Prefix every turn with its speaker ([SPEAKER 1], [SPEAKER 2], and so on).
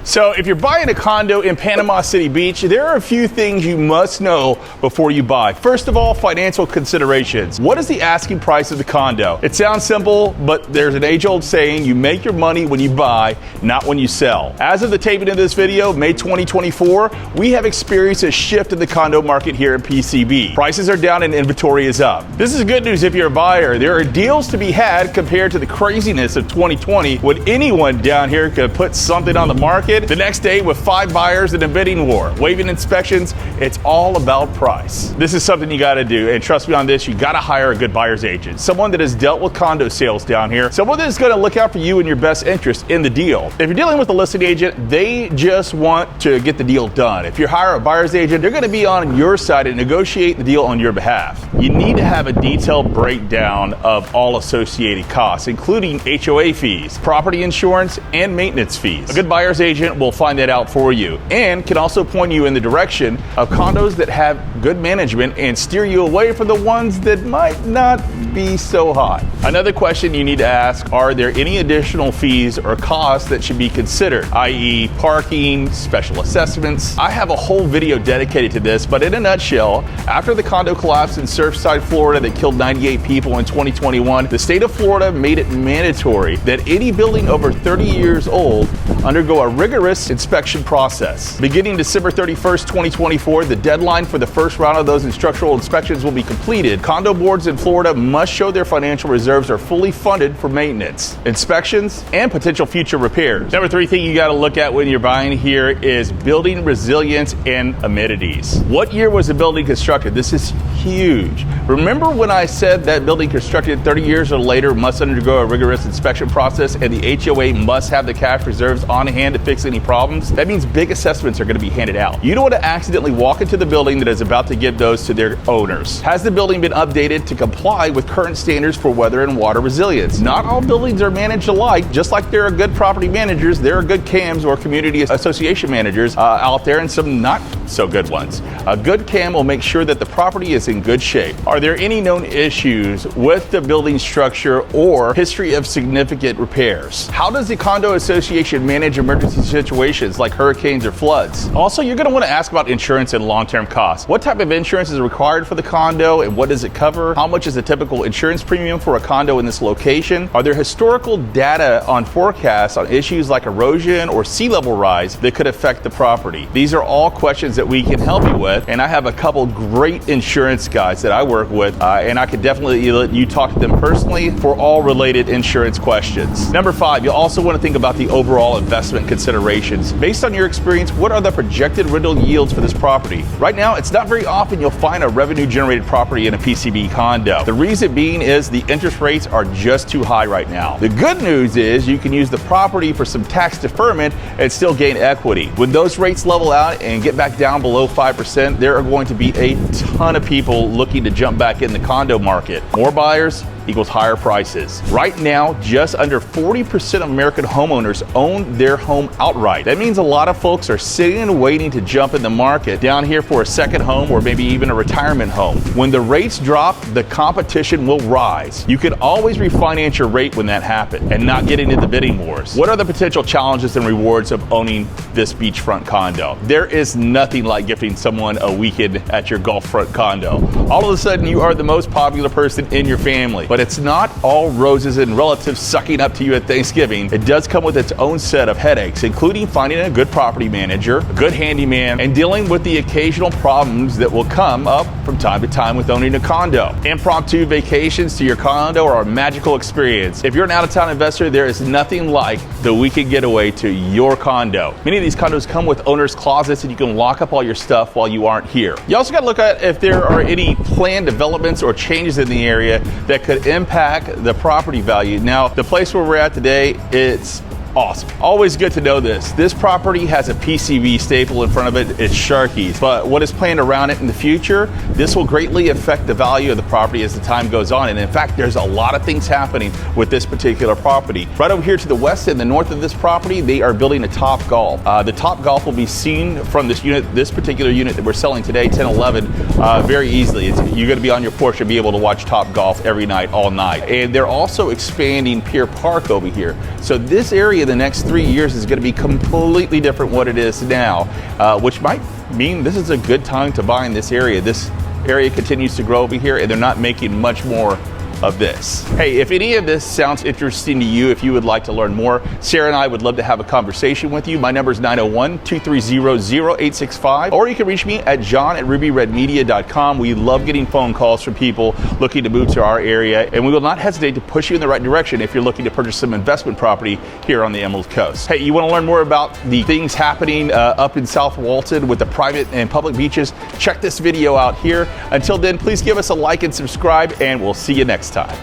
[SPEAKER 1] So if you're buying a condo in Panama City Beach, there are a few things you must know before you buy. First of all, financial considerations. What is the asking price of the condo? It sounds simple, but there's an age-old saying, you make your money when you buy, not when you sell. As of the taping of this video, May 2024, we have experienced a shift in the condo market here in PCB. Prices are down and inventory is up. This is good news if you're a buyer. There are deals to be had compared to the craziness of 2020 when anyone down here could put something on the market the next day with 5 buyers in a bidding war. Waiving inspections, it's all about price. This is something you gotta do, and trust me on this, you gotta hire a good buyer's agent. Someone that has dealt with condo sales down here, someone that is gonna look out for you and your best interest in the deal. If you're dealing with a listing agent, they just want to get the deal done. If you hire a buyer's agent, they're gonna be on your side and negotiate the deal on your behalf. You need to have a detailed breakdown of all associated costs, including HOA fees, property insurance, and maintenance fees. A good buyer's agent will find that out for you and can also point you in the direction of condos that have good management and steer you away from the ones that might not be so hot. Another question you need to ask, are there any additional fees or costs that should be considered, i.e. parking, special assessments? I have a whole video dedicated to this, but in a nutshell, after the condo collapse in Surfside, Florida that killed 98 people in 2021, the state of Florida made it mandatory that any building over 30 years old undergo a rigorous inspection process. Beginning December 31st, 2024, the deadline for the first round of those structural inspections will be completed. Condo boards in Florida must show their financial reserves are fully funded for maintenance, inspections, and potential future repairs. Number 3 thing you got to look at when you're buying here is building resilience and amenities. What year was the building constructed? This is huge. Remember when I said that building constructed 30 years or later must undergo a rigorous inspection process and the HOA must have the cash reserves on hand to fix any problems? That means big assessments are going to be handed out. You don't want to accidentally walk into the building that is about to give those to their owners. Has the building been updated to comply with current standards for weather and water resilience? Not all buildings are managed alike. Just like there are good property managers, there are good CAMs or community association managers out there and some not so good ones. A good CAM will make sure that the property is in good shape. Are there any known issues with the building structure or history of significant repairs? How does the condo association manage emergency situations like hurricanes or floods? Also, you're going to want to ask about insurance and long-term costs. What type of insurance is required for the condo and what does it cover? How much is a typical insurance premium for a condo in this location? Are there historical data on forecasts on issues like erosion or sea level rise that could affect the property? These are all questions that we can help you with, and I have a couple great insurance guys that I work with, and I could definitely let you talk to them personally for all related insurance questions. Number 5, you'll also want to think about the overall investment considerations. Based on your experience, what are the projected rental yields for this property? Right now, it's not very often you'll find a revenue generated property in a PCB condo. The reason being is the interest rates are just too high right now. The good news is you can use the property for some tax deferment and still gain equity. When those rates level out and get back down below 5%, there are going to be a ton of people looking to jump back in the condo market. More buyers equals higher prices. Right now, just under 40% of American homeowners own their home outright. That means a lot of folks are sitting and waiting to jump in the market down here for a second home or maybe even a retirement home. When the rates drop, the competition will rise. You can always refinance your rate when that happens and not get into the bidding wars. What are the potential challenges and rewards of owning this beachfront condo? There is nothing like gifting someone a weekend at your Gulfront condo. All of a sudden, you are the most popular person in your family. But it's not all roses and relatives sucking up to you at Thanksgiving. It does come with its own set of headaches, including finding a good property manager, a good handyman, and dealing with the occasional problems that will come up from time to time with owning a condo. Impromptu vacations to your condo are a magical experience. If you're an out-of-town investor, there is nothing like the weekend getaway to your condo. Many of these condos come with owner's closets and you can lock up all your stuff while you aren't here. You also got to look at if there are any planned developments or changes in the area that could impact the property value. Now, the place where we're at today, it's awesome. Always good to know this. This property has a PCB staple in front of it. It's Sharky's. But what is planned around it in the future, this will greatly affect the value of the property as the time goes on. And in fact, there's a lot of things happening with this particular property. Right over here to the west and the north of this property, they are building a Top Golf. The Top Golf will be seen from this unit, this particular unit that we're selling today, 1011, very easily. You're going to be on your porch and be able to watch Top Golf every night, all night. And they're also expanding Pier Park over here. So this area area in the next 3 years is going to be completely different what it is now, which might mean this is a good time to buy in this area. This area continues to grow over here, and they're not making much more of this. Hey, if any of this sounds interesting to you, if you would like to learn more, Sarah and I would love to have a conversation with you. My number is 901-230-0865, or you can reach me at john@rubyredmedia.com. We love getting phone calls from people looking to move to our area, and we will not hesitate to push you in the right direction if you're looking to purchase some investment property here on the Emerald Coast. Hey, you want to learn more about the things happening up in South Walton with the private and public beaches? Check this video out here. Until then, please give us a like and subscribe, and we'll see you next time.